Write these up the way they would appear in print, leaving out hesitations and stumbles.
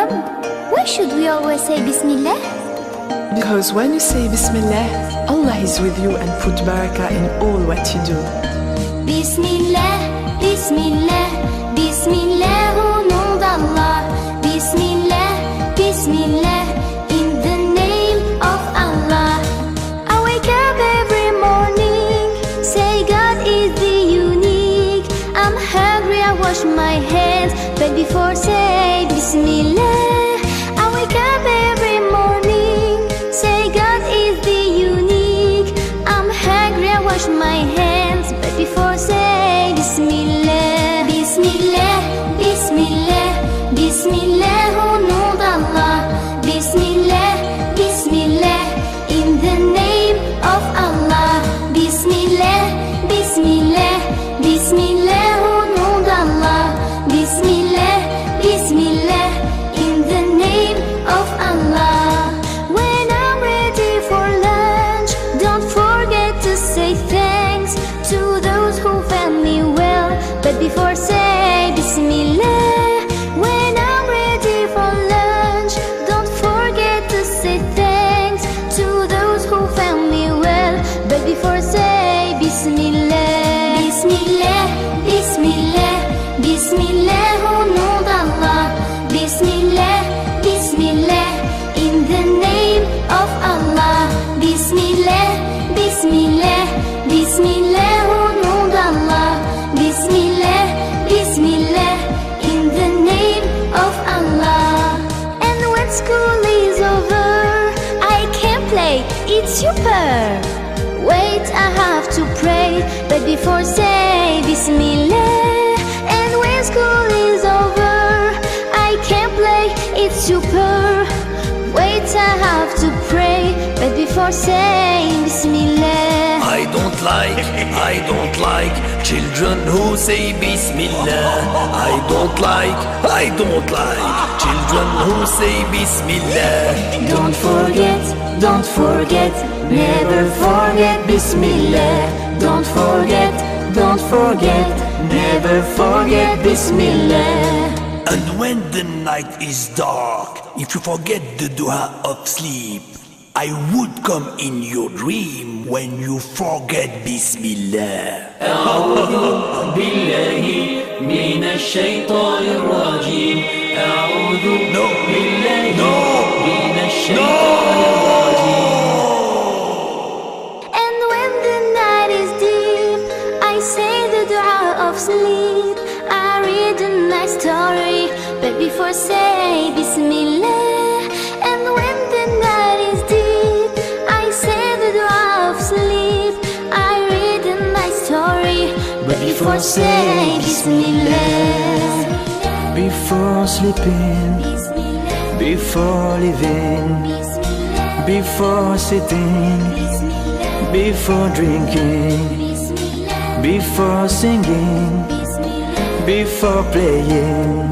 Mom, why should we always say Bismillah? Because when you say Bismillah, Allah is with you and put barakah in all what you do. Bismillah, Bismillah, Bismillah, au nom d'Allah. Bismillah, Bismillah, in the name of Allah. I wake up every morning, say God is the unique. I'm hungry, I wash my hands, but before say Bismillah. I wake up every morning, say God is the unique. I'm hungry, I wash my hands, but before say Bismillah. Bismillah, Bismillah, Bismillah, au nom d'Allah. Bismillah, Bismillah, in the name of Allah. Bismillah, Bismillah, Bismillah, au nom d'Allah. Bismillah, Bismillah, in the name of Allah. When I'm ready for lunch, don't forget to say thanks to those who fed me well, but before say Bismillah. When I'm ready for lunch, don't forget to say thanks to those who fed me well, but before say Bismillah. Bismillah, Bismillah, Bismillah, au nom d'Allah. Bismillah, Bismillah, in the name of Allah. Bismillah, Bismillah, Bismillah, au nom d'Allah. Bismillah, Bismillah, in the name of Allah. And when school is over, I can play, it's super. Wait, I have to pray, but before say Bismillah. And when school is over, I can play, it's super. Wait, I have to pray, but before saying Bismillah. I don't like children who say Bismillah. I don't like children who say Bismillah. Don't forget, never forget Bismillah. Don't forget, never forget Bismillah. And when the night is dark, if you forget the dua of sleep, I would come in your dream when you forget Bismillah. أعوذ بالله من الشيطان الرجيم. أعوذ بالله من الشيطان الرجيم. And when the night is deep, I say the dua of sleep. I read a nice story, but before say Bismillah. And when the night is deep, I say the dua of sleep. I read a nice story, but before say Bismillah. Before sleeping, before living, before sitting, before drinking, before singing, before playing,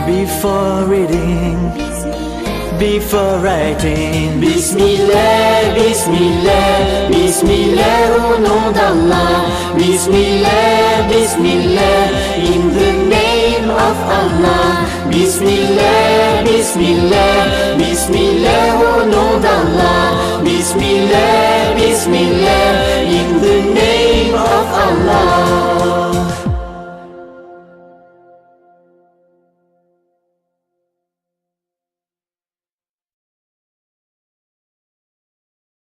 before reading, before writing. Bismillah, Bismillah, Bismillah, au nom d'Allah. Bismillah, Bismillah, in the name of Allah. Bismillah, Bismillah, Bismillah, au nom d'Allah. Bismillah, Bismillah, in the name of Allah.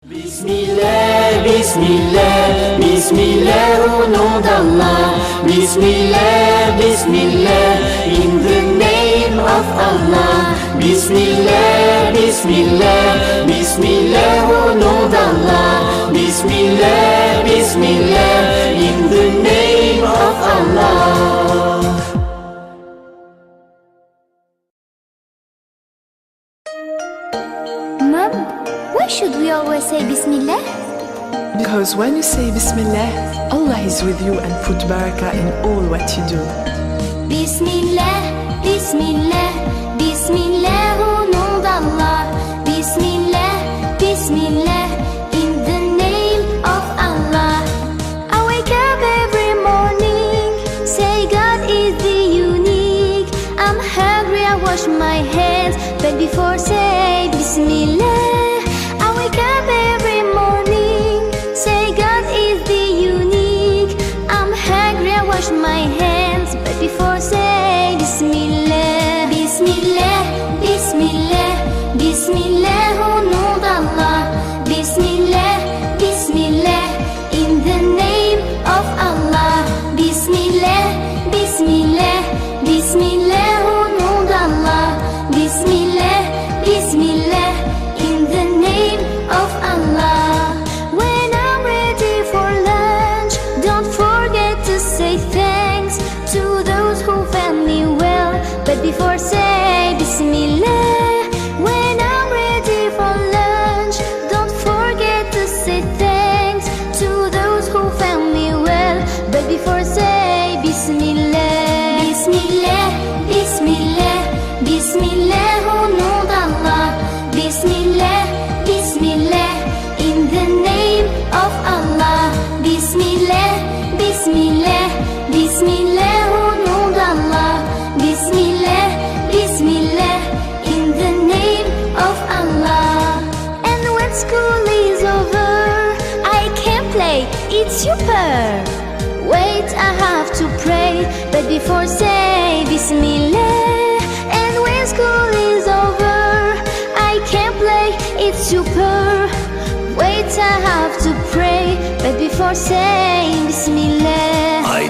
Bismillah, Bismillah, Bismillah, au nom d'Allah. Bismillah, Bismillah, in the name of Allah. Bismillah, Bismillah, Bismillah, au nom d'Allah. Bismillah, Bismillah, in the name of Allah. Mom, why should we always say Bismillah? Because when you say Bismillah, Allah is with you and put barakah in all what you do. Bismillah, Bismillah, Bismillah, au nom d'Allah. Bismillah, Bismillah, in the name of Allah. I wake up every morning, say God is the unique. I'm hungry, I wash my hands. say thanks to those who fed me well. But before say Bismillah, when I'm ready for lunch, don't forget to say thanks to those who fed me well. But before say Bismillah, Bismillah, Bismillah, Bismillah, au nom d'Allah. Bismillah, Bismillah, in the name of Allah. Bismillah, Bismillah, Bismillah, au nom d'Allah. Bismillah, Bismillah, in the name of Allah. And when school is over, I can play, it's super. Wait, I have to pray, but before say Bismillah. And when school is over, I can play, it's super. Wait, I have to pray, but before saying Bismillah. I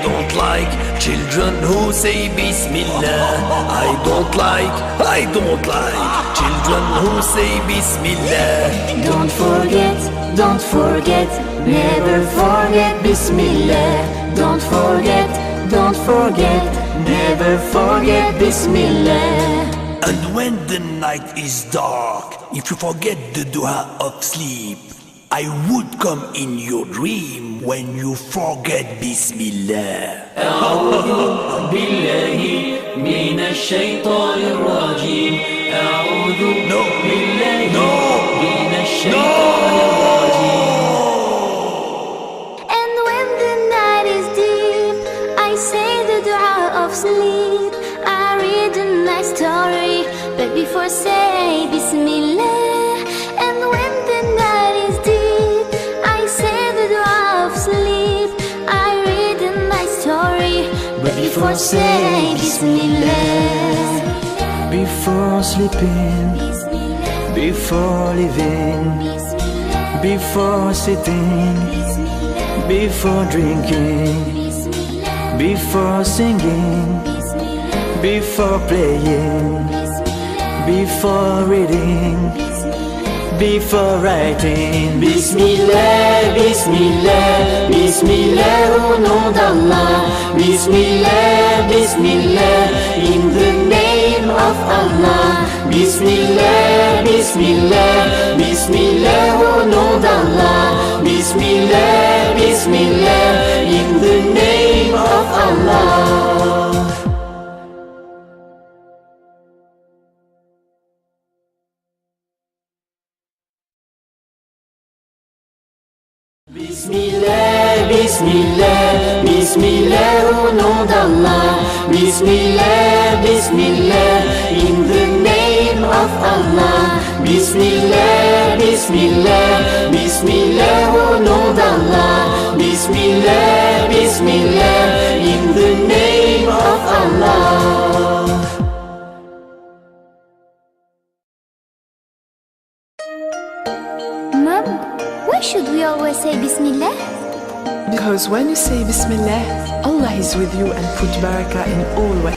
don't like children who say Bismillah. I don't like children who say Bismillah. Don't forget, never forget Bismillah. Don't forget, never forget Bismillah. And when the night is dark, if you forget the dua of sleep, I would come in your dream when you forget Bismillah. أعوذ بالله من الشيطان الرجيم. أعوذ بالله من الشيطان الرجيم. And when the night is deep, I say the dua of sleep. I read a nice story, but before say Bismillah. And when the night is deep, I say the dua of sleep. I read a nice story, but before say Bismillah. Before sleeping, before living, before sitting, before drinking, before singing, before playing, before reading, before writing. Bismillah, Bismillah, Bismillah, au nom d'Allah. Bismillah, Bismillah, in the name of Allah. Bismillah, Bismillah, Bismillah, au nom d'Allah. Bismillah, Bismillah, in the name of Allah. Bismillah, Bismillah, Bismillah, au nom d'Allah. Bismillah, Bismillah, in the name of Allah. Bismillah, Bismillah, Bismillah, au nom d'Allah. Bismillah, Bismillah, in the name of Allah. Mom, why should we always say Bismillah? Because when you say Bismillah, Allah is with you and put barakah in all ways.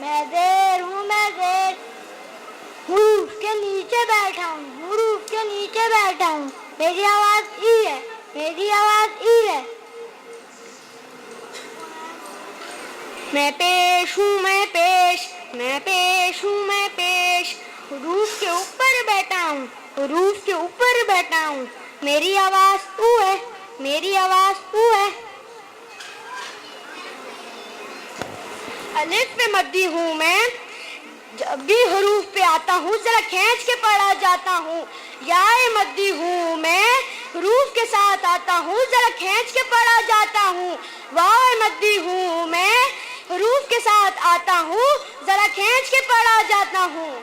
میں زیر ہوں میں زیر حروف کے نیچے بیٹھا ہوں حروف کے نیچے بیٹھا ہوں میری آواز ای ہے میری آواز ای ہے میں پیش ہوں میں پیش میں پیش ہوں میں پیش حروف کے اوپر بیٹھا ہوں حروف کے اوپر بیٹھا ہوں میری آواز او ہے میری آواز او ہے الف پہ مدی ہوں میں جب بھی حروف پہ آتا ہوں ذرا کھینچ کے پڑھا جاتا ہوں یا مدی ہوں میں حروف کے ساتھ آتا ہوں ذرا کھینچ کے پڑھا جاتا ہوں واو مدی ہوں میں حروف کے ساتھ آتا ہوں ذرا کھینچ کے پڑھا جاتا ہوں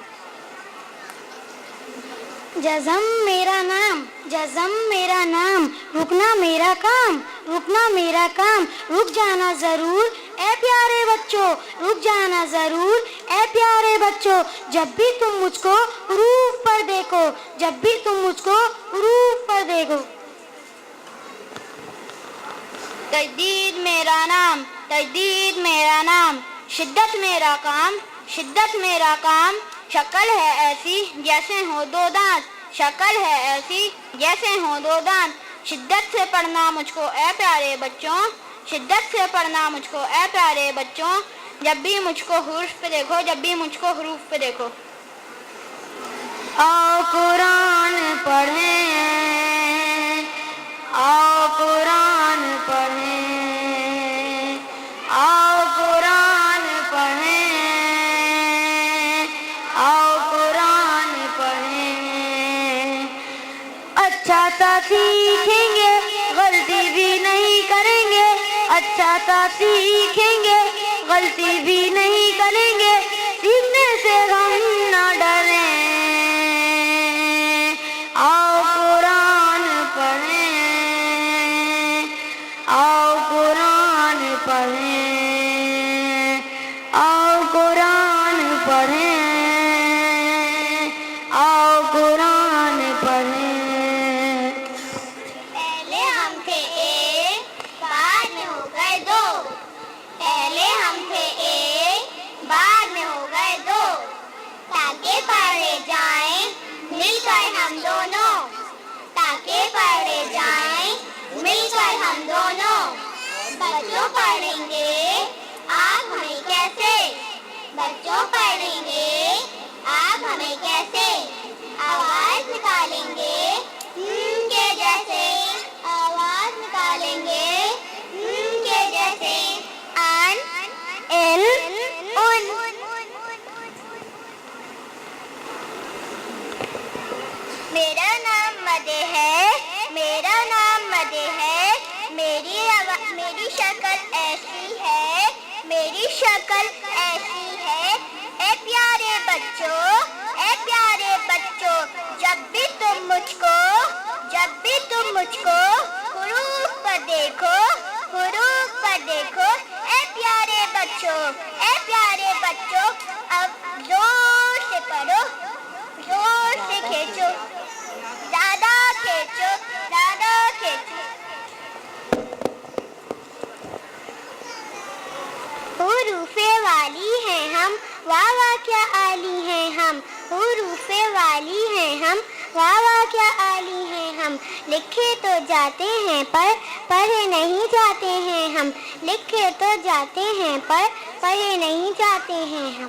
جزم میرا نام جزم میرا نام رکنا میرا کام رکنا میرا کام رک جانا ضرور اے پیارے بچوں رک جانا ضرور اے پیارے بچوں جب بھی تم مجھ کو حروف پر دیکھو جب بھی تم مجھ کو حروف پر دیکھو تجدید میرا نام تجدید میرا نام شدت میرا کام شدت میرا کام شکل ہے ایسی جیسے ہو دو دانت شکل ہے ایسی جیسے ہو دو دانت شدت سے پڑھنا مجھ کو اے پیارے بچوں شدت سے پڑھنا مجھ کو اے پیارے بچوں جب بھی مجھ کو حروف پہ دیکھو جب بھی مجھ کو حروف پہ دیکھو آؤ قرآن پڑھیں آؤ قرآن پڑھیں آؤ قرآن پڑھیں آؤ قرآن پڑھیں اچھا تا سیکھیں گے غلطی بھی نہیں کریں گے اچھا تا سیکھیں گے غلطی بھی نہیں کریں گے سیکھنے سے ہم نہ ڈریں آؤ قرآن پڑھیں آؤ قرآن پڑھیں آؤ قرآن پڑھیں آؤ قرآن پڑھیں پہلے ہم تھے ایک بعد میں ہو گئے دو پہلے ہم تھے ایک بعد میں ہو گئے دو تاکہ پڑھے جائیں مل کر ہم دونوں تاکہ پڑھے جائیں مل کر ہم دونوں بچوں پڑھیں گے آپ ہمیں کیسے بچوں پڑھیں گے آپ ہمیں کیسے آواز نکالیں گے کے جیسے آواز نکالیں گے کے جیسے ان ال ان میرا نام مدے ہے میرا نام مدے ہے میری شکل ایسی ہے میری شکل ایسی ہے اے پیارے بچوں جب بھی تم مجھ کو حروف پر دیکھو اے پیارے بچوں اب زور سے پڑھو زور سے کھینچو زیادہ کھینچو حروف والی ہیں ہم واہ واہ کیا عالی ہیں ہم حروف والی ہیں ہم واہ واہ کیا عالی ہیں ہم لکھے تو جاتے ہیں پر پڑھے نہیں جاتے ہیں ہم لکھے تو جاتے ہیں پر پڑھے نہیں جاتے ہیں ہم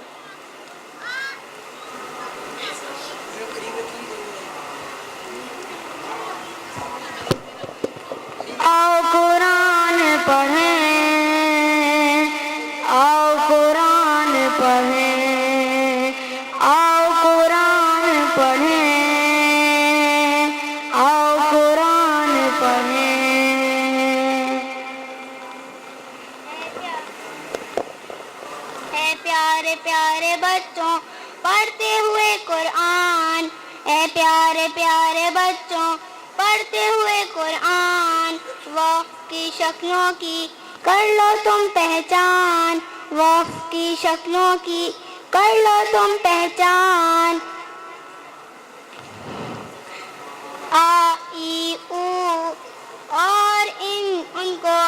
آؤ قرآن پڑھیں آؤ قرآن پڑھیں آؤ قرآن پڑھیں آؤ قرآن پڑھیں اے پیارے پیارے بچوں پڑھتے ہوئے قرآن اے پیارے پیارے بچوں پڑھتے ہوئے قرآن وقت کی شکلوں کی کر لو تم پہچان وقت کی شکلوں کی کر لو تم پہچان آ ای او اور ان کو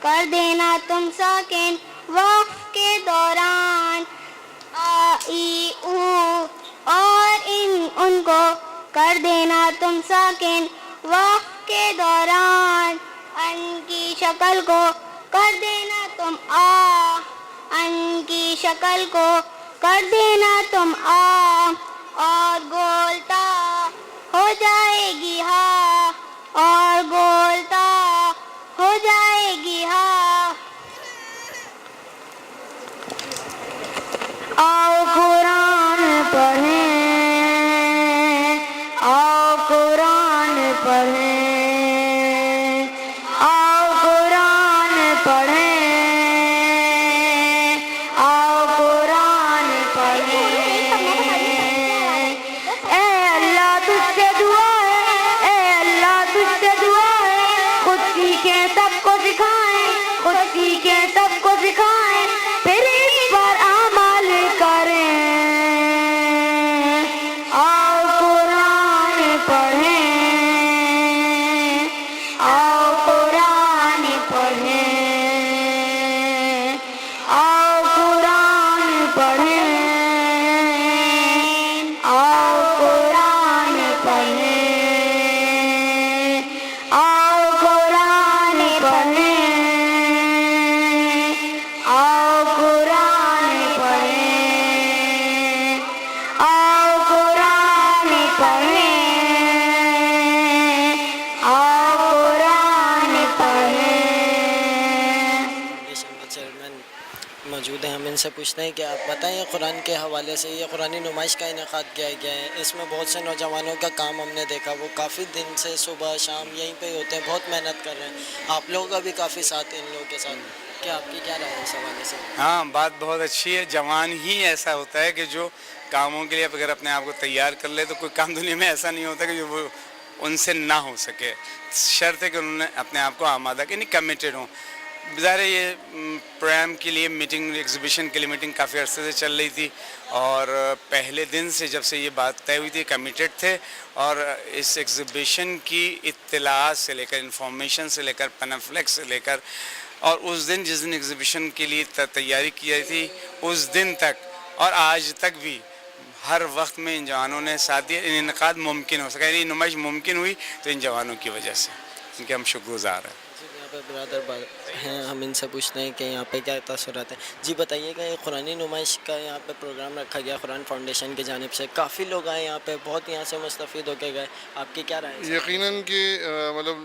کر دینا تم ساکن وقت کے دوران ای او اور ان کو کر دینا تم ساکن وقت کے دوران ان کی شکل کو کر دینا تم ان کی شکل کو کر دینا تم اور گولتا ہو جائے گی ہاں اور گولتا ہو جائے گی ہاں آؤ قرآن پڑھیں آؤ قرآن پڑھیں آؤ قرآن پڑھیں آؤ قرآن پڑھیں اے اللہ تجھ سے دعا ہے اے اللہ تجھ سے دعا ہے خود سیکھیں سب کو سکھائیں خود سیکھیں سب کو سکھائیں پھر اس پر عمل کریں آؤ قرآن پڑھیں آؤ قرآن پڑھیں آؤ قرآن پڑھیں آؤ قرآن پڑھیں آؤ قرآن پڑھیں آؤ قرآن پڑھیں آؤ قرآن پڑھیں آؤ قرآن پڑھیں چیئرمین موجود ہیں، ہم ان سے پوچھتے ہیں کہ آپ بتائیں قرآن کے حوالے سے یہ قرآنی نمائش کا انعقاد کیا گیا ہے، اس میں بہت سے نوجوانوں کا کام ہم نے دیکھا، وہ کافی دن سے صبح شام یہیں پہ ہوتے ہیں، بہت محنت کر رہے ہیں، آپ لوگوں کا بھی کافی ساتھ ان لوگوں کے ساتھ، کیا آپ کی کیا رائے ہے اس حوالے سے؟ ہاں بات بہت اچھی ہے. جوان ہی ایسا ہوتا ہے کہ جو کاموں کے لیے اگر اپنے آپ کو تیار کر لے تو کوئی کام دنیا میں ایسا نہیں ہوتا کہ جو وہ ان سے نہ ہو سکے. شرط ہے کہ انہوں نے اپنے آپ کو آمادہ کہ نہیں کمیٹیڈ ہوں. ظاہر ہے یہ پروگرام کے لیے میٹنگ ایگزیبیشن کے لیے میٹنگ کافی عرصے سے چل رہی تھی اور پہلے دن سے جب سے یہ بات طے ہوئی تھی کمیٹیڈ تھے اور اس ایگزیبیشن کی اطلاعات سے لے کر انفارمیشن سے لے کر پینفلیکس سے لے کر اور اس دن جس دن ایگزیبیشن کے لیے تیاری کی گئی تھی اس دن تک اور آج تک بھی ہر وقت میں ان جوانوں نے ساتھ دیا. انعقاد ممکن ہو سکا، یہ نمائش ممکن ہوئی تو ان جوانوں کی وجہ سے، ان کے ہم شکر گزار ہیں. یہاں پہ برادر ہیں، ہم ان سے پوچھتے ہیں کہ یہاں پہ کیا تاثرات ہیں. جی بتائیے کہ یہ قرآنی نمائش کا یہاں پہ پروگرام رکھا گیا قرآن فاؤنڈیشن کی جانب سے، کافی لوگ آئے یہاں پہ، بہت یہاں سے مستفید ہو کے گئے، آپ کی کیا رائے ہے؟ یقیناً کہ مطلب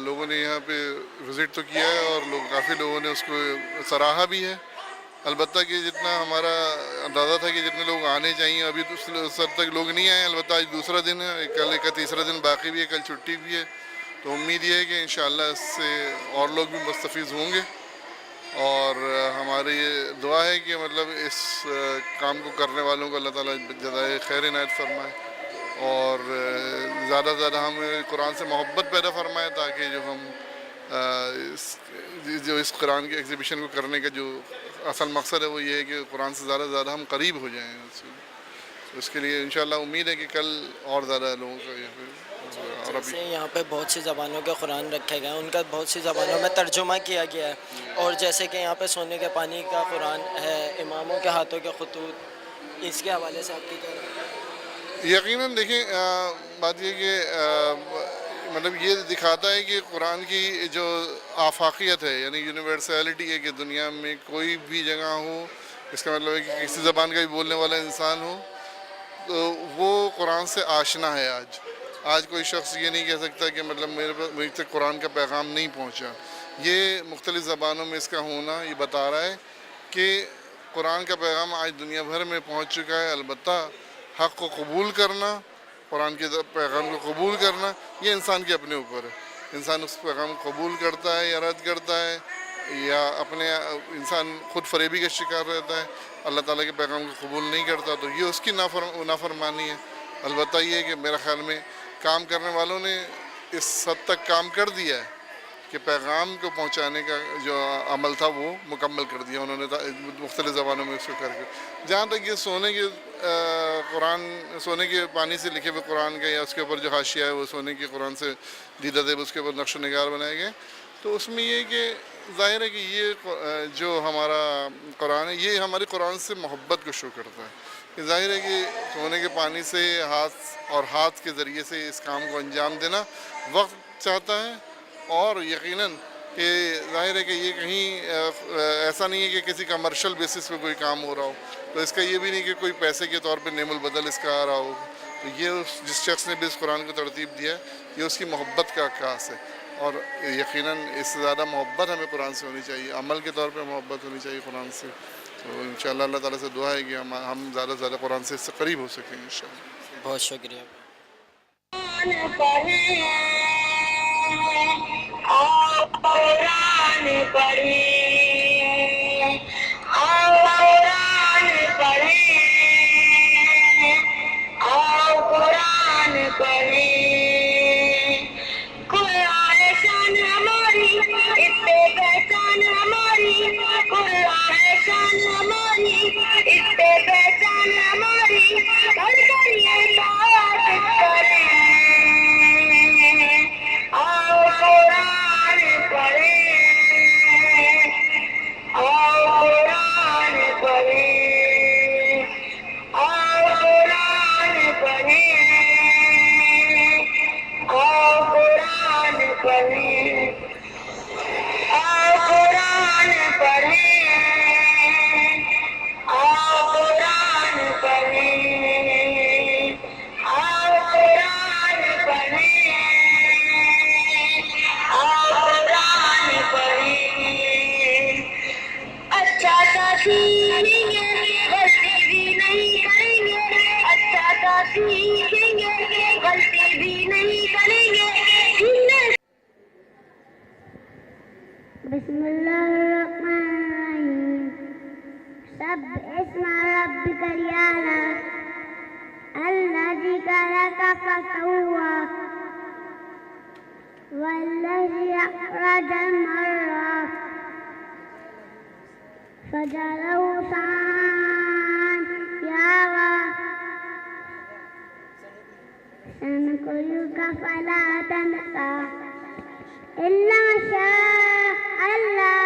لوگوں نے یہاں پہ وزٹ تو کیا ہے اور کافی لوگوں نے اس کو سراہا بھی ہے. البتہ کہ جتنا ہمارا اندازہ تھا کہ جتنے لوگ آنے چاہیے ابھی تو اس حد تک لوگ نہیں آئے. البتہ آج دوسرا دن ہے، کل ایک تیسرا دن باقی بھی ہے، کل چھٹی بھی ہے، تو امید یہ ہے کہ انشاءاللہ اس سے اور لوگ بھی مستفید ہوں گے. اور ہماری یہ دعا ہے کہ مطلب اس کام کو کرنے والوں کو اللہ تعالیٰ جزائے خیر عنایت فرمائے اور زیادہ سے زیادہ ہم قرآن سے محبت پیدا فرمائے تاکہ جو ہم اس قرآن کے ایگزیبیشن کو کرنے کا جو اصل مقصد ہے وہ یہ ہے کہ قرآن سے زیادہ سے زیادہ ہم قریب ہو جائیں. اس کے لیے انشاءاللہ امید ہے کہ کل اور زیادہ لوگوں کا جیسے یہاں پہ بہت سی زبانوں کے قرآن رکھے گئے ہیں، ان کا بہت سی زبانوں میں ترجمہ کیا گیا ہے، اور جیسے کہ یہاں پہ سونے کے پانی کا قرآن ہے، اماموں کے ہاتھوں کے خطوط، اس کے حوالے سے آپ کی کیا رائے ہے؟ یقیناً دیکھیں بات یہ کہ مطلب یہ دکھاتا ہے کہ قرآن کی جو آفاقیت ہے یعنی یونیورسلٹی ہے کہ دنیا میں کوئی بھی جگہ ہو، اس کا مطلب ہے کہ کسی زبان کا بھی بولنے والا انسان ہو تو وہ قرآن سے آشنا ہے. آج کوئی شخص یہ نہیں کہہ سکتا کہ مطلب میرے تک قرآن کا پیغام نہیں پہنچا. یہ مختلف زبانوں میں اس کا ہونا یہ بتا رہا ہے کہ قرآن کا پیغام آج دنیا بھر میں پہنچ چکا ہے. البتہ حق کو قبول کرنا، قرآن کے پیغام کو قبول کرنا یہ انسان کے اپنے اوپر ہے. انسان اس پیغام کو قبول کرتا ہے یا رد کرتا ہے یا اپنے انسان خود فریبی کا شکار رہتا ہے، اللہ تعالیٰ کے پیغام کو قبول نہیں کرتا تو یہ اس کی نافرمانی ہے. البتہ یہ ہے کہ میرا خیال میں کام کرنے والوں نے اس حد تک کام کر دیا ہے کہ پیغام کو پہنچانے کا جو عمل تھا وہ مکمل کر دیا انہوں نے مختلف زبانوں میں اس کو کر کے. جہاں تک یہ سونے کے پانی سے لکھے ہوئے قرآن کا یا اس کے اوپر جو حاشیہ ہے وہ سونے کے قرآن سے دیدہ زیب اس کے اوپر نقش و نگار بنائے گئے، تو اس میں یہ کہ ظاہر ہے کہ یہ جو ہمارا قرآن ہے یہ ہماری قرآن سے محبت کو شو کرتا ہے. کہ ظاہر ہے کہ سونے کے پانی سے ہاتھ کے ذریعے سے اس کام کو انجام دینا وقت چاہتا ہے، اور یقیناً کہ ظاہر ہے کہ یہ کہیں ایسا نہیں ہے کہ کسی کمرشل بیسس پہ کوئی کام ہو رہا ہو، تو اس کا یہ بھی نہیں کہ کوئی پیسے کے طور پہ نعم البدل اس کا آ رہا ہو. تو یہ جس شخص نے بھی اس قرآن کو ترتیب دیا ہے، یہ اس کی محبت کا عکاس ہے، اور یقیناً اس سے زیادہ محبت ہمیں قرآن سے ہونی چاہیے، عمل کے طور پہ محبت ہونی چاہیے قرآن سے. تو انشاءاللہ اللہ تعالیٰ سے دعا ہے کہ ہم زیادہ سے زیادہ قرآن سے اس سے قریب ہو سکیں انشاءاللہ. بہت شکریہ. قرآن پڑھیں، آؤ قرآن پڑھیں، آؤ قرآن پڑھیں. قرآن شان ہماری، اس پہ پہچان ہماری، قرآن شان ہماری، اس پہ پہچان ہماری، پڑھ کر یہ بات کریں. آؤ قرآن پڑھیں، آؤ قرآن پڑھیں، آؤ قرآن پڑھیں، آؤ قرآن پڑھیں، آؤ قرآن پڑھیں، آؤ قرآن پڑھیں، آؤ قرآن پڑھیں، آؤ قرآن پڑھیں. اچھا سا سیکھیں گے، غلطی بھی نہیں کریں گے، اچھا سا سیکھیں گے، غلطی بھی نہیں کریں گے. بسم اللہ الرحمن الرحیم. سبح اسم ربک الاعلی الذی خلق فسوى والذی اخرج المرعى فجعله سعيا سنقرئك فلا تنسى إلا ما شاء الله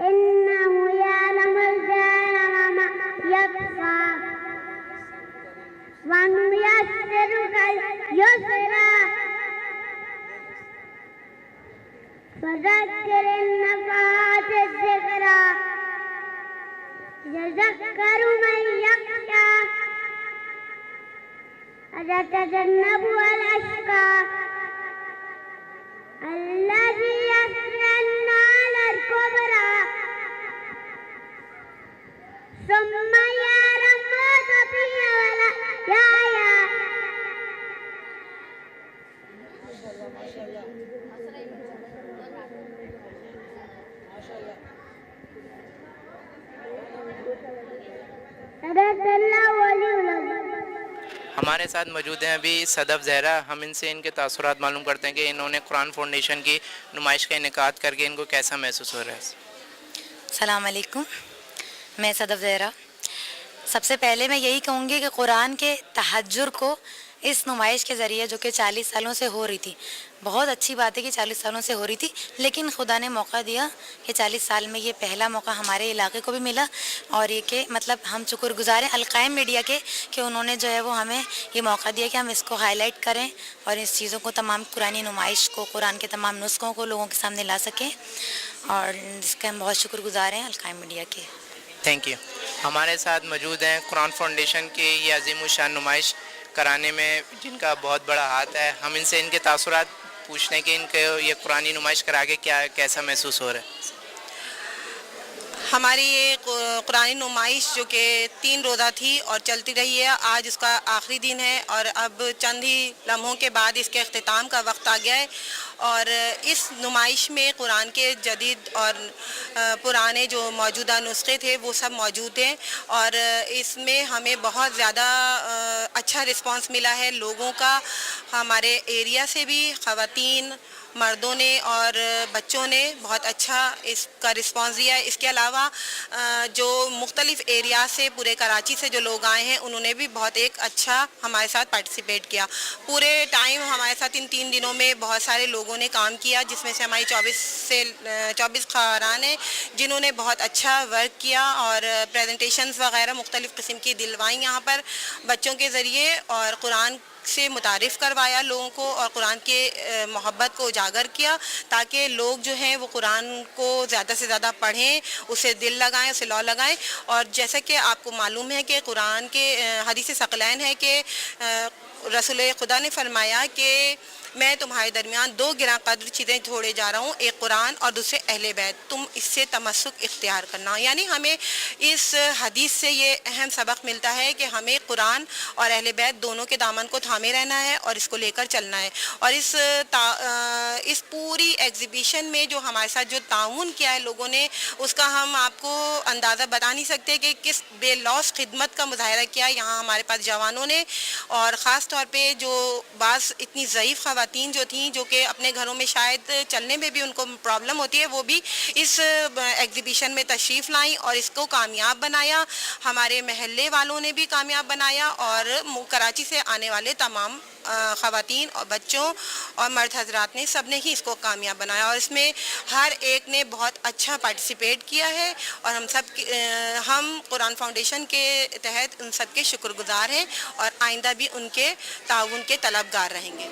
إنه يعلم الجهر وما يخفى ونيسرك لليسرى فذكر النفعات الذكرى يذكر من يخشى ويتجنبها الأشقى الذي يصلى النار الكبرى ثم يموت فيها ولا يحيا. ہمارے ساتھ موجود ہیں ابھی صدف زہرا. ہم ان سے ان کے تاثرات معلوم کرتے ہیں کہ انہوں نے قرآن فاؤنڈیشن کی نمائش کا انعقاد کر کے ان کو کیسا محسوس ہو رہا ہے. السلام علیکم، میں صدف زہرا. سب سے پہلے میں یہی کہوں گی کہ قرآن کے تحجر کو اس نمائش کے ذریعے جو کہ 40 سالوں سے ہو رہی تھی، بہت اچھی بات ہے کہ 40 سالوں سے ہو رہی تھی، لیکن خدا نے موقع دیا کہ 40 سال میں یہ پہلا موقع ہمارے علاقے کو بھی ملا، اور یہ کہ مطلب ہم شکر گزار ہیں القائم میڈیا کے کہ انہوں نے جو ہے وہ ہمیں یہ موقع دیا کہ ہم اس کو ہائی لائٹ کریں اور اس چیزوں کو، تمام قرآنی نمائش کو، قرآن کے تمام نسخوں کو لوگوں کے سامنے لا سکیں، اور اس کے ہم بہت شکر گزار ہیں القائم میڈیا کے. Thank you. ہمارے ساتھ موجود ہیں قرآن فاؤنڈیشن کی یہ عظیم الشان نمائش کرانے میں جن کا بہت بڑا ہاتھ ہے. ہم ان سے ان کے تاثرات پوچھتے ہیں کہ ان کے یہ قرآنی نمائش کرا کے کیسا محسوس ہو رہا ہے. ہماری یہ قرآنی نمائش جو کہ 3 روزہ تھی اور چلتی رہی ہے، آج اس کا آخری دن ہے اور اب چند ہی لمحوں کے بعد اس کے اختتام کا وقت آ گیا ہے. اور اس نمائش میں قرآن کے جدید اور پرانے جو موجودہ نسخے تھے وہ سب موجود ہیں، اور اس میں ہمیں بہت زیادہ اچھا رسپانس ملا ہے لوگوں کا، ہمارے ایریا سے بھی، خواتین مردوں نے اور بچوں نے بہت اچھا اس کا رسپانس دیا ہے. اس کے علاوہ جو مختلف ایریا سے پورے کراچی سے جو لوگ آئے ہیں انہوں نے بھی بہت ایک اچھا ہمارے ساتھ پارٹیسپیٹ کیا. پورے ٹائم ہمارے ساتھ ان 3 دنوں میں بہت سارے لوگوں نے کام کیا, جس میں سے ہماری 24 خواہران ہیں جنہوں نے بہت اچھا ورک کیا اور پریزنٹیشنز وغیرہ مختلف قسم کی دلوائیں یہاں پر بچوں کے ذریعے, اور قرآن سے متعارف کروایا لوگوں کو اور قرآن کے محبت کو اجاگر کیا تاکہ لوگ جو ہیں وہ قرآن کو زیادہ سے زیادہ پڑھیں, اسے دل لگائیں, اسے لو لگائیں. اور جیسا کہ آپ کو معلوم ہے کہ قرآن کے حدیث ثقلین ہے کہ رسول خدا نے فرمایا کہ میں تمہارے درمیان 2 گراں قدر چیزیں چھوڑے جا رہا ہوں, ایک قرآن اور دوسرے اہل بیت, تم اس سے تمسک اختیار کرنا. یعنی ہمیں اس حدیث سے یہ اہم سبق ملتا ہے کہ ہمیں قرآن اور اہل بیت دونوں کے دامن کو تھامے رہنا ہے اور اس کو لے کر چلنا ہے. اور اس پوری ایگزیبیشن میں جو ہمارے ساتھ جو تعاون کیا ہے لوگوں نے, اس کا ہم آپ کو اندازہ بتا نہیں سکتے کہ کس بے لوث خدمت کا مظاہرہ کیا یہاں ہمارے پاس جوانوں نے. اور خاص طور پہ جو بعض اتنی ضعیف خواتین جو تھیں, جو کہ اپنے گھروں میں شاید چلنے میں بھی ان کو پرابلم ہوتی ہے, وہ بھی اس ایگزیبیشن میں تشریف لائیں اور اس کو کامیاب بنایا. ہمارے محلے والوں نے بھی کامیاب بنایا اور کراچی سے آنے والے تمام خواتین اور بچوں اور مرد حضرات نے سب نے ہی اس کو کامیاب بنایا. اور اس میں ہر ایک نے بہت اچھا پارٹیسپیٹ کیا ہے اور ہم قرآن فاؤنڈیشن کے تحت ان سب کے شکر گزار ہیں اور آئندہ بھی ان کے تعاون کے طلبگار رہیں گے.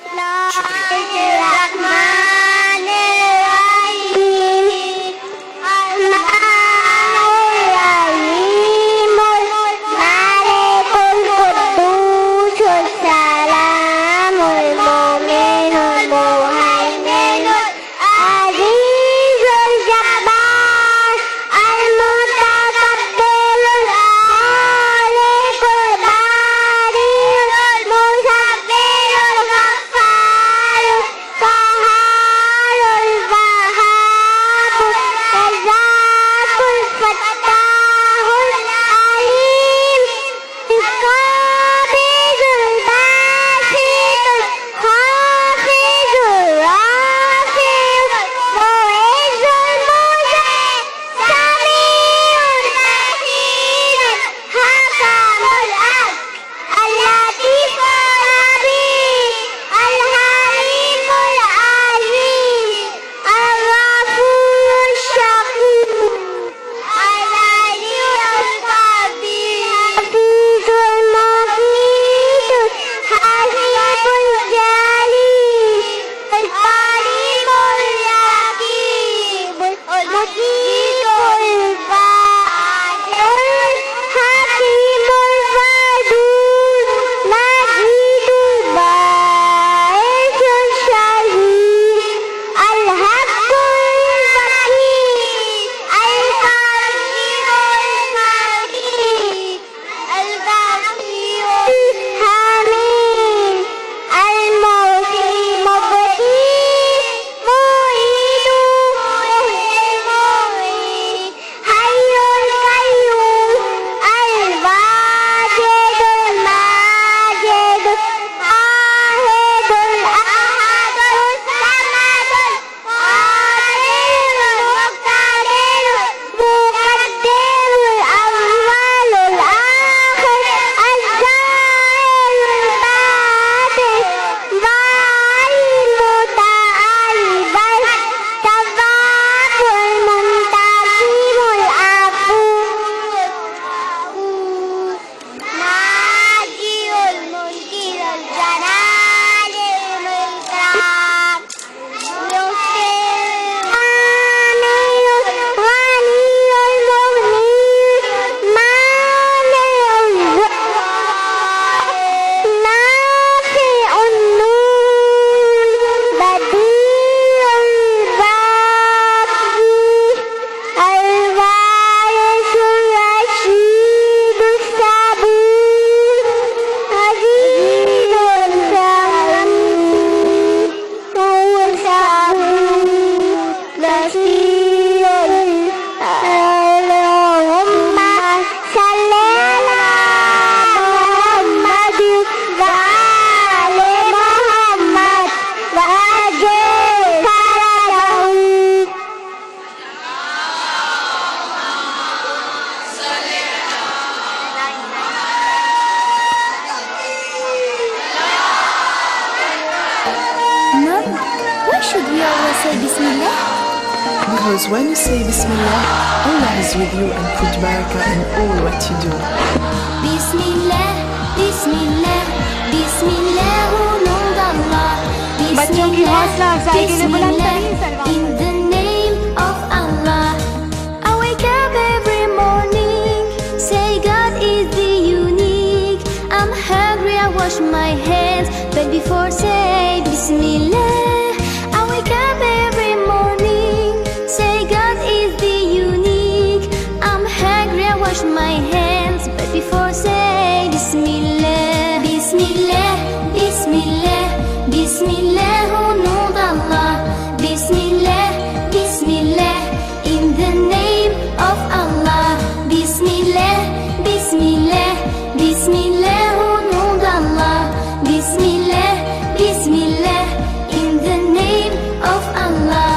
we always say Bismillah? Because when you say Bismillah, Allah is with you and put barakah in all what you do. Bismillah, Bismillah, Bismillah, au nom d'Allah. بچوں کی حوصلہ افزائی کے لیے بلند ترین Bismillah, in the name of Allah. I wake up every morning, say God is the unique. I'm hungry, I wash my hands, but before say Bismillah. I wake up every morning, say God is the unique. I'm hungry, I wash my hands, but before say Bismillah. Bismillah, Bismillah, Bismillah, au nom d'Allah. Bismillah, Bismillah, in the name of Allah. Bismillah, Bismillah, Bismillah, au nom d'Allah. Bismillah, Bismillah, in the name of Allah.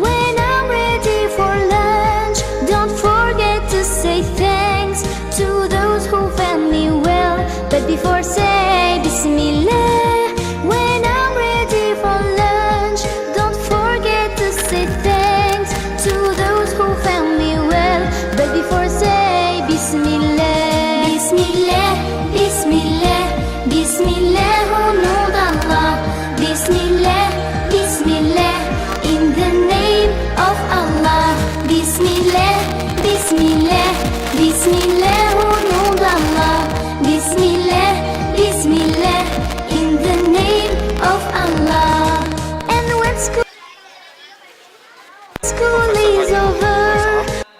When I'm ready for lunch, don't forget to say thanks to those who fed me well, but before say Bismillah. When I'm ready for lunch, don't forget to say thanks to those who fed me well, but before say Bismillah. Bismillah, Bismillah, Bismillah, au nom d'Allah. Bismillah, Bismillah, in the name of Allah. Bismillah, Bismillah, Bismillah, au nom d'Allah. Bismillah, Bismillah, in the name of Allah. And when school is over,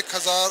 1000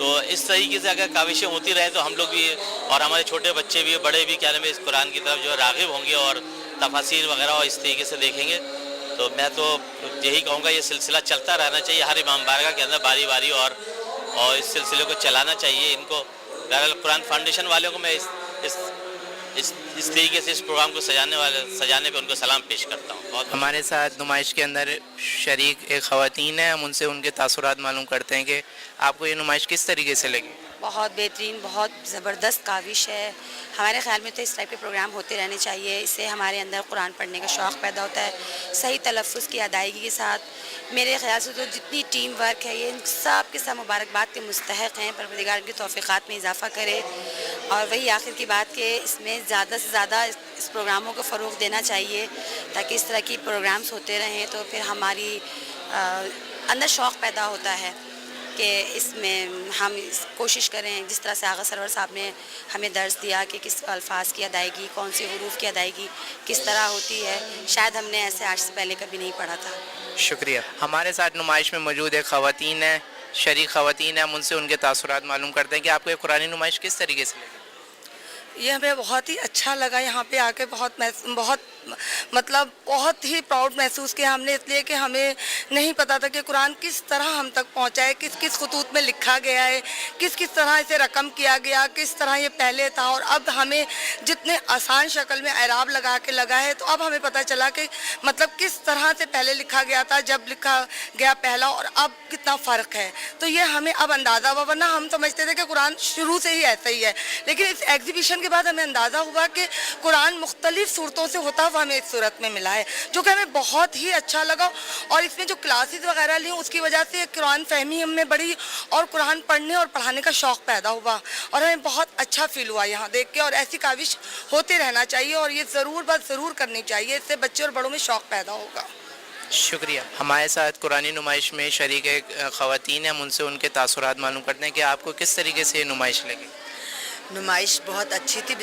تو اس طریقے سے اگر کاوشیں ہوتی رہیں تو ہم لوگ بھی اور ہمارے چھوٹے بچے بھی بڑے بھی کیا نام ہے اس قرآن کی طرف جو ہے راغب ہوں گے اور تفاسیر وغیرہ اور اس طریقے سے دیکھیں گے. تو میں تو یہی کہوں گا یہ سلسلہ چلتا رہنا چاہیے ہر امام بارگاہ کے اندر باری باری اور اس سلسلے کو چلانا چاہیے ان کو. بہرحال قرآن فاؤنڈیشن والوں کو میں اس طریقے سے اس پروگرام کو سجانے پہ ان کو سلام پیش کرتا ہوں. ہمارے ساتھ نمائش کے اندر شریک ایک خواتین ہیں, ہم ان سے ان کے تاثرات معلوم کرتے ہیں کہ آپ کو یہ نمائش کس طریقے سے لگی. بہت بہترین, بہت زبردست کاوش ہے. ہمارے خیال میں تو اس ٹائپ کے پروگرام ہوتے رہنے چاہیے. اس سے ہمارے اندر قرآن پڑھنے کا شوق پیدا ہوتا ہے صحیح تلفظ کی ادائیگی کے ساتھ. میرے خیال سے تو جتنی ٹیم ورک ہے یہ سب کے سب مبارکباد کے مستحق ہیں. پروردگار ان کی توفیقات میں اضافہ کرے. اور وہی آخر کی بات کہ اس میں زیادہ سے زیادہ اس پروگراموں کو فروغ دینا چاہیے تاکہ اس طرح کی پروگرامز ہوتے رہیں. تو پھر ہماری اندر شوق پیدا ہوتا ہے کہ اس میں ہم کوشش کریں جس طرح سے آغا سرور صاحب نے ہمیں درس دیا کہ کس الفاظ کی ادائیگی, کون سی حروف کی ادائیگی کس طرح ہوتی ہے. شاید ہم نے ایسے آج سے پہلے کبھی نہیں پڑھا تھا. شکریہ. ہمارے ساتھ نمائش میں موجود ایک خواتین ہیں, شریک خواتین ہیں, ہم ان سے ان کے تاثرات معلوم کرتے ہیں کہ آپ کو یہ قرآن نمائش کس طریقے سے لگی. یہ ہمیں بہت ہی اچھا لگا یہاں پہ آ کے. بہت ہی پراؤڈ محسوس کیا ہم نے, اس لیے کہ ہمیں نہیں پتا تھا کہ قرآن کس طرح ہم تک پہنچا ہے, کس کس خطوط میں لکھا گیا ہے, کس کس طرح اسے رقم کیا گیا, کس طرح یہ پہلے تھا. اور اب ہمیں جتنے آسان شکل میں اعراب لگا کے لگا ہے تو اب ہمیں پتہ چلا کہ مطلب کس طرح سے پہلے لکھا گیا تھا جب لکھا گیا پہلا اور اب کتنا فرق ہے. تو یہ ہمیں اب اندازہ ہوا, ورنہ ہم سمجھتے تھے کہ قرآن شروع سے ہی ایسا ہی ہے. لیکن اس ایگزیبیشن کے بعد ہمیں اندازہ ہوا کہ قرآن مختلف صورتوں سے ہوتا ہوا ہمیں اس صورت میں ملا ہے, جو کہ ہمیں بہت ہی اچھا لگا. اور اس میں جو کلاسز وغیرہ لی اس کی وجہ سے قرآن فہمی ہم میں بڑی اور قرآن پڑھنے اور پڑھانے کا شوق پیدا ہوا اور ہمیں بہت اچھا فیل ہوا یہاں دیکھ کے. اور ایسی کاوش ہوتے رہنا چاہیے اور یہ ضرور کرنی چاہیے, اس سے بچے اور بڑوں میں شوق پیدا ہوگا. شکریہ. ہمارے ساتھ قرآن نمائش میں شریک ایک خواتین ہیں, ہم ان سے ان کے تاثرات معلوم کرتے ہیں کہ آپ کو کس طریقے سے یہ نمائش لگی. نمائش بہت اچھی تھی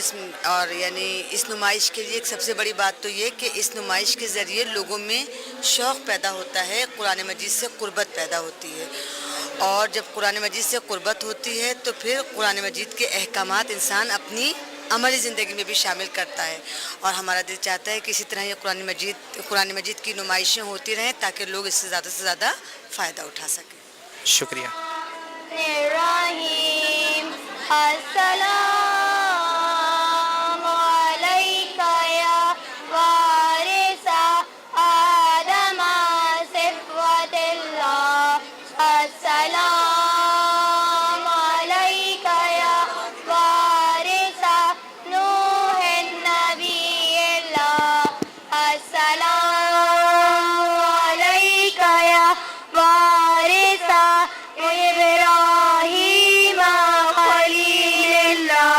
اور یعنی اس نمائش کے لیے ایک سب سے بڑی بات تو یہ کہ اس نمائش کے ذریعے لوگوں میں شوق پیدا ہوتا ہے, قرآن مجید سے قربت پیدا ہوتی ہے. اور جب قرآن مجید سے قربت ہوتی ہے تو پھر قرآن مجید کے احکامات انسان اپنی عملی زندگی میں بھی شامل کرتا ہے. اور ہمارا دل چاہتا ہے کہ اسی طرح یہ قرآن مجید کی نمائشیں ہوتی رہیں تاکہ لوگ اس سے زیادہ فائدہ اٹھا سکیں. شکریہ. السلام علیکہ یا وارث آدم صفوت اللہ. السلام علیکہ یا وارث نوح نبی اللہ. السلام علیکہ یا وارث ابراہیم خلیل اللہ.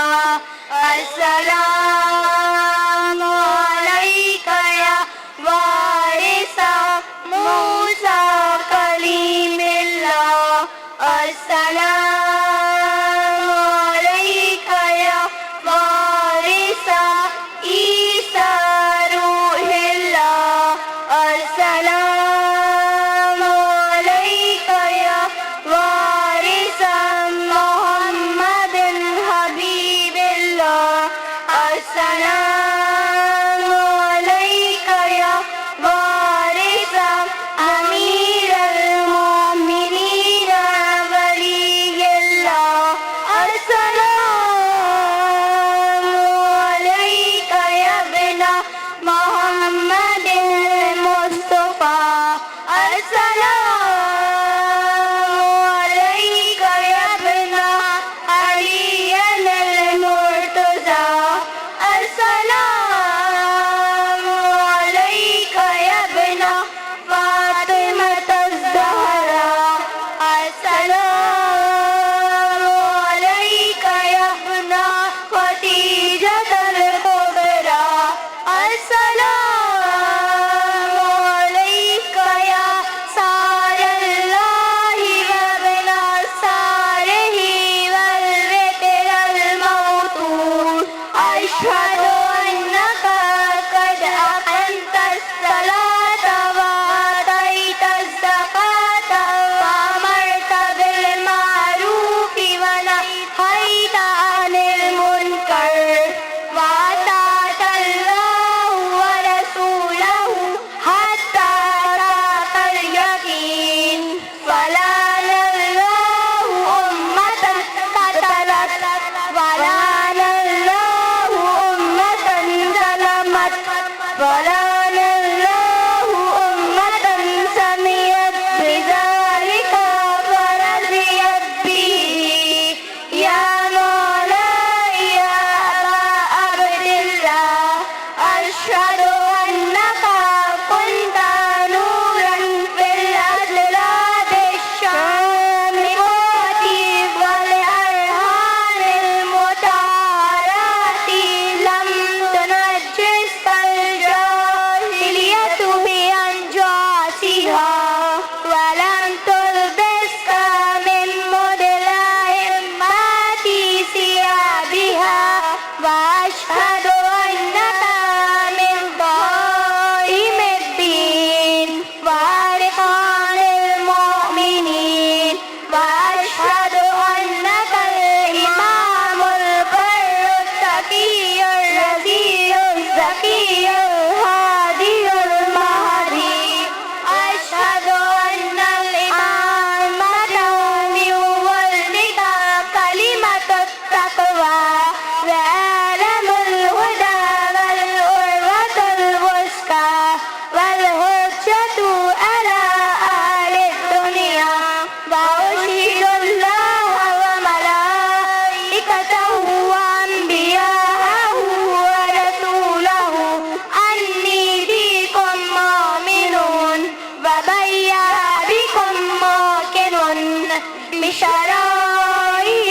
بشرائع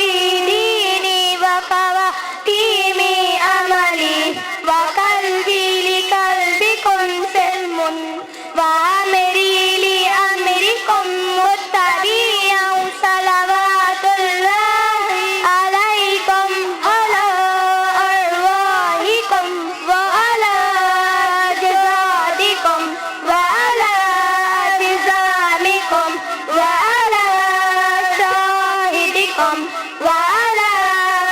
ديني وخواتيم أملي وقلبي لقلبكم سلم وأمري لأمركم متبيع صلوات الله عليكم على أرواحكم وعلى أجسادكم وعلى أجسامكم وعلى شاهدكم وعلى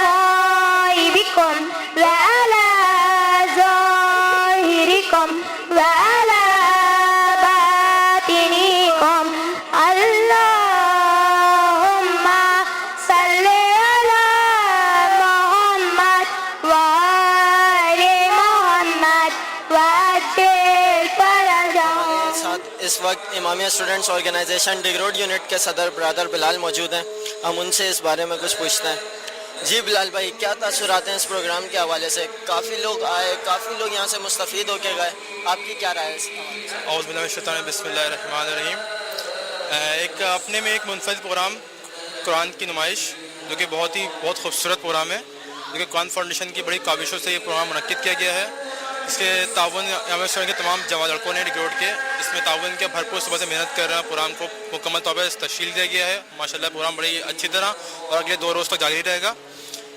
غائبكم وعلى ظاهركم وعلى باطنكم اللهم صل على محمد وآل محمد وعجل فرجهم. ساتھ اس وقت امامیہ اسٹوڈنٹس آرگنائزیشن ڈگ روڈ یونٹ کے صدر برادر بلال موجود ہیں. ہم ان سے اس بارے میں کچھ پوچھتے ہیں. جی بلال بھائی، کیا تاثرات ہیں اس پروگرام کے حوالے سے؟ کافی لوگ آئے، کافی لوگ یہاں سے مستفید ہو کے گئے، آپ کی کیا رائے ہے اس حوالے سے؟ اعوذ باللہ من الشیطان الرجیم، بسم اللہ الرحمن الرحیم. ایک اپنے میں ایک منفرد پروگرام قرآن کی نمائش، جو کہ بہت خوبصورت پروگرام ہے، جو کہ قرآن فاؤنڈیشن کی بڑی کاوشوں سے یہ پروگرام منعقد کیا گیا ہے. اس کے تعاون امریکہ کے تمام جوان لڑکوں نے ڈگ روڈ کے اس میں تعاون کیا، بھرپور صبح سے محنت کر رہے ہیں. پروگرام کو مکمل طور پر تشکیل دیا گیا ہے. ماشاءاللہ پروگرام بڑی اچھی طرح اور اگلے 2 روز تک جاری رہے گا.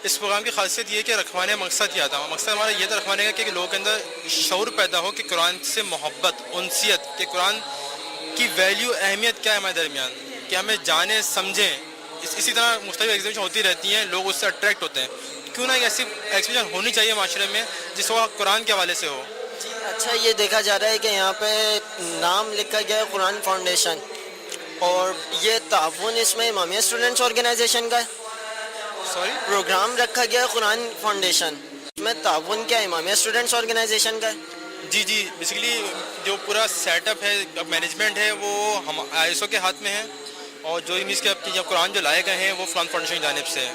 اس پروگرام کی خاصیت یہ ہے کہ رکھوانے مقصد کیا تھا. مقصد ہمارا یہ تھا رکھوانے کا کہ لوگوں کے اندر شعور پیدا ہو کہ قرآن سے محبت، انسیت، کہ قرآن کی ویلیو، اہمیت کیا ہے ہمارے درمیان، کہ ہمیں جانیں سمجھیں. اسی طرح مختلف ایگزیبیشن ہوتی رہتی ہیں، لوگ اس سے اٹریکٹ ہوتے ہیں. کیوں نہ ایک ایسی ایگزیبیشن ہونی چاہیے معاشرے میں جس وہ قرآن کے حوالے سے ہو. جی اچھا، یہ دیکھا جا رہا ہے کہ یہاں پہ نام لکھا گیا ہے قرآن فاؤنڈیشن، اور یہ تعاون اس میں امامیہ اسٹوڈنٹس آرگنائزیشن کا ہے. پروگرام رکھا گیا ہے قرآن فاؤنڈیشن میں، تعاون کیا امامیہ اسٹوڈنٹس آرگنائزیشن کا ہے؟ جی بیسیکلی جو پورا سیٹ اپ ہے، مینجمنٹ ہے، وہ ہم ISO کے ہاتھ میں ہے، اور جو اس کے قرآن جو لائے گئے ہیں وہ قرآن فاؤنڈیشن کی جانب سے ہے.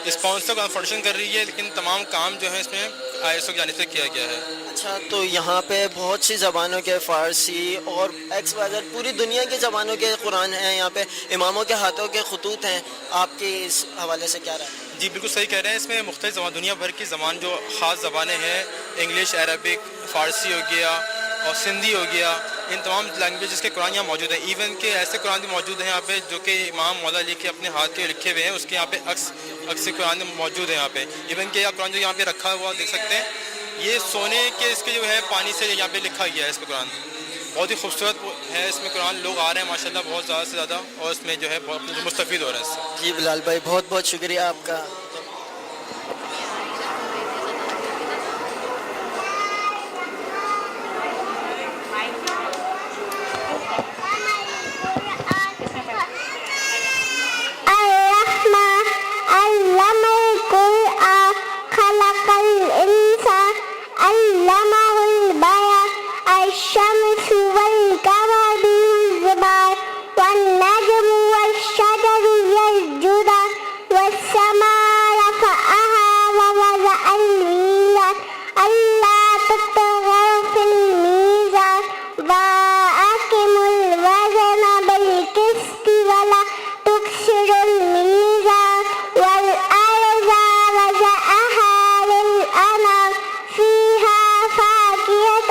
اسپانسر قرآن فاؤنڈیشن کر رہی ہے، لیکن تمام کام جو ہے اس میں ISO کی جانب سے کیا گیا ہے. اچھا، تو یہاں پہ بہت سی زبانوں کے، فارسی اور XYZ پوری دنیا کی زبانوں کے قرآن ہیں. یہاں پہ اماموں کے ہاتھوں کے خطوط ہیں. آپ کی اس حوالے سے کیا رائے؟ جی بالکل صحیح کہہ رہے ہیں. اس میں مختلف زبان، دنیا بھر کی زبان جو خاص زبانیں ہیں، انگلش، عربک، فارسی ہو گیا اور سندھی ہو گیا، ان تمام لینگویجز کے قرآن یہاں موجود ہیں. ایون کہ ایسے قرآن بھی موجود ہیں یہاں پہ جو کہ امام مولا علی کے اپنے ہاتھ کے لکھے ہوئے ہیں، اس کے یہاں پہ عکس قرآن موجود ہیں یہاں پہ. ایون کہ یہ قرآن جو یہاں پہ رکھا ہوا دیکھ سکتے ہیں، یہ سونے کے اس کے جو ہے پانی سے یہاں پہ لکھا گیا ہے. اس میں قرآن بہت ہی خوبصورت ہے. اس میں قرآن لوگ آ رہے ہیں ماشاءاللہ بہت زیادہ سے زیادہ، اور اس میں جو ہے بہت مستفید ہو رہے ہیں اس سے. جی بلال بھائی، بہت بہت شکریہ آپ کا. علم القرآن خلق الإنسان علمه البيان الشمس والقمر بحسبان والنجم والشجر يسجدان والسماء رفعها ووضع الميزان ألا تطغوا في الميزان وأقيموا الوزن بالقسط ولا تكسروا الميزان والأرض وضعها للأنام فيها فاكهة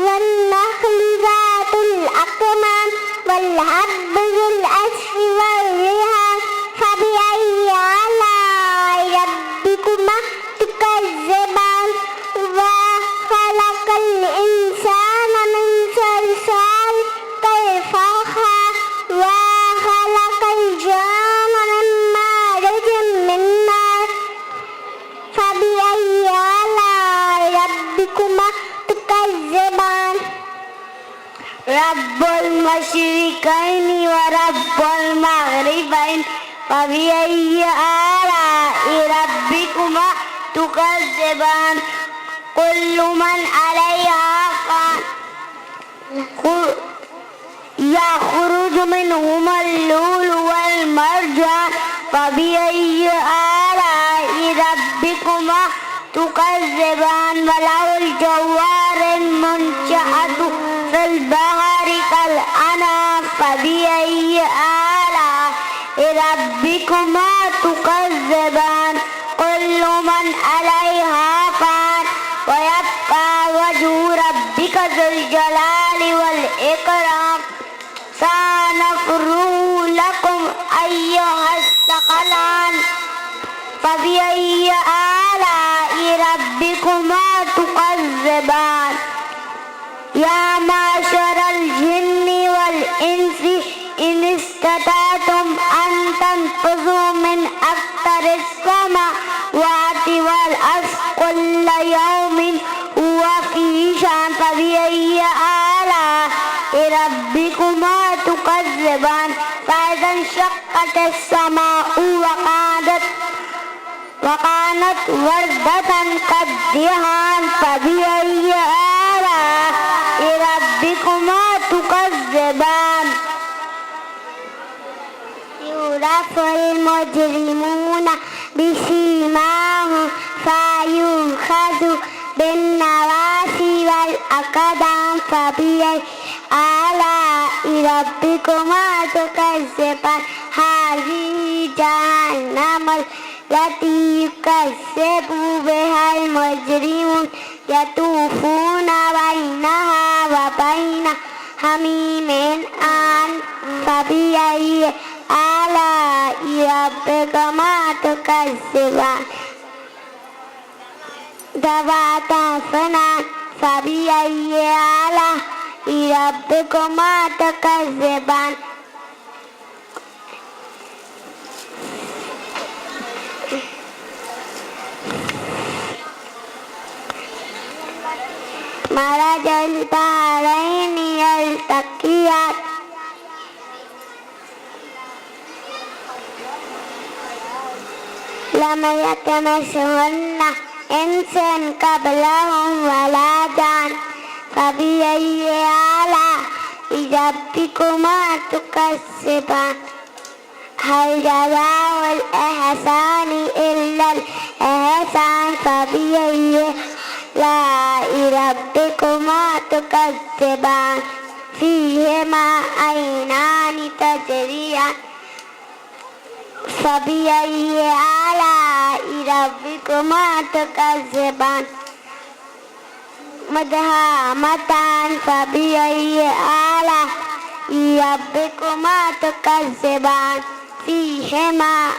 والنخل ذات الأكمام والحب ذو العصف والريحان فبأي آلاء ربكما تكذبان وخلق الإنسان من صلصال كالفخار وخلق الجان من مارج من نار فبأي آلاء ربكما تكذبان رب المشرقين ورب المغربين فبأي آلاء ربكما تكذبان كل من عليها فان يخرج منهما اللؤلؤ والمرجان فبأي آلاء ربكما تكذبان وله الجوار المنشآت في البحر كالأعلام فبأي آلاء ربكما تكذبان كل من عليها فان ويبقى وجه ربك ذو الجلال والإكرام سنفرغ لكم أيها الثقلان فبأي آلاء ربكما تكذبان يا معشر الجن والإنس إن استطعتم أن تنفذوا من أقطار السماوات والأرض كل يوم هو في شأن فبأي آلاء ربكما تكذبان فإذا انشقت السماء وكانت وردة كالدهان فبأي آلاء ربكما تكذبان يعرف المجرمون بسيماهم فيؤخذ بالنواصي والأقدام فبأي آلاء ربكما تكذبان هذه جهنم التي يكذب بها المجرمون يطوفون بينها وبين حميم آن فبأي آلاء ربكما تكذبان ذوات أفنان فبأي آلاء ربكما تكذبان مرج البحرين يلتقيان لم يطمثهن إنس قبلهم ولا جان فبأي آلاء ربكما تكذبان هل جزاء الإحسان إلا الإحسان فبأي آلاء ربكما تكذبان فيهما عينان تجريان فبأي آلاء ربكما تكذبان مدهامتان فبأي آلاء ربكما تكذبان فيهما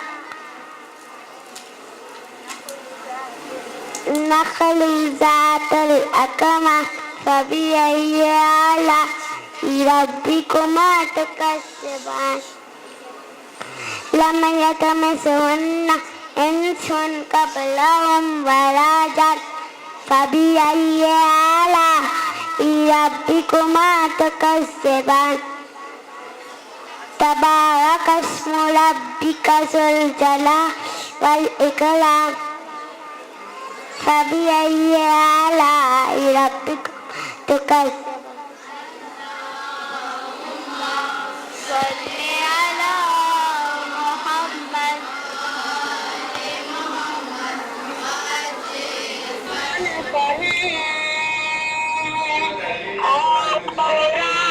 نخل ذات الأكمام فبأي آلاء ربكما تكذبان لم يطمثهن إنس قبلهم ولا جان فبأي آلاء ربكما تكذبان تبارك اسم ربك ذو الجلال والإكرام فبأي آلاء ربكما تكذبان قرآن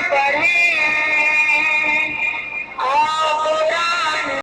پڑھیں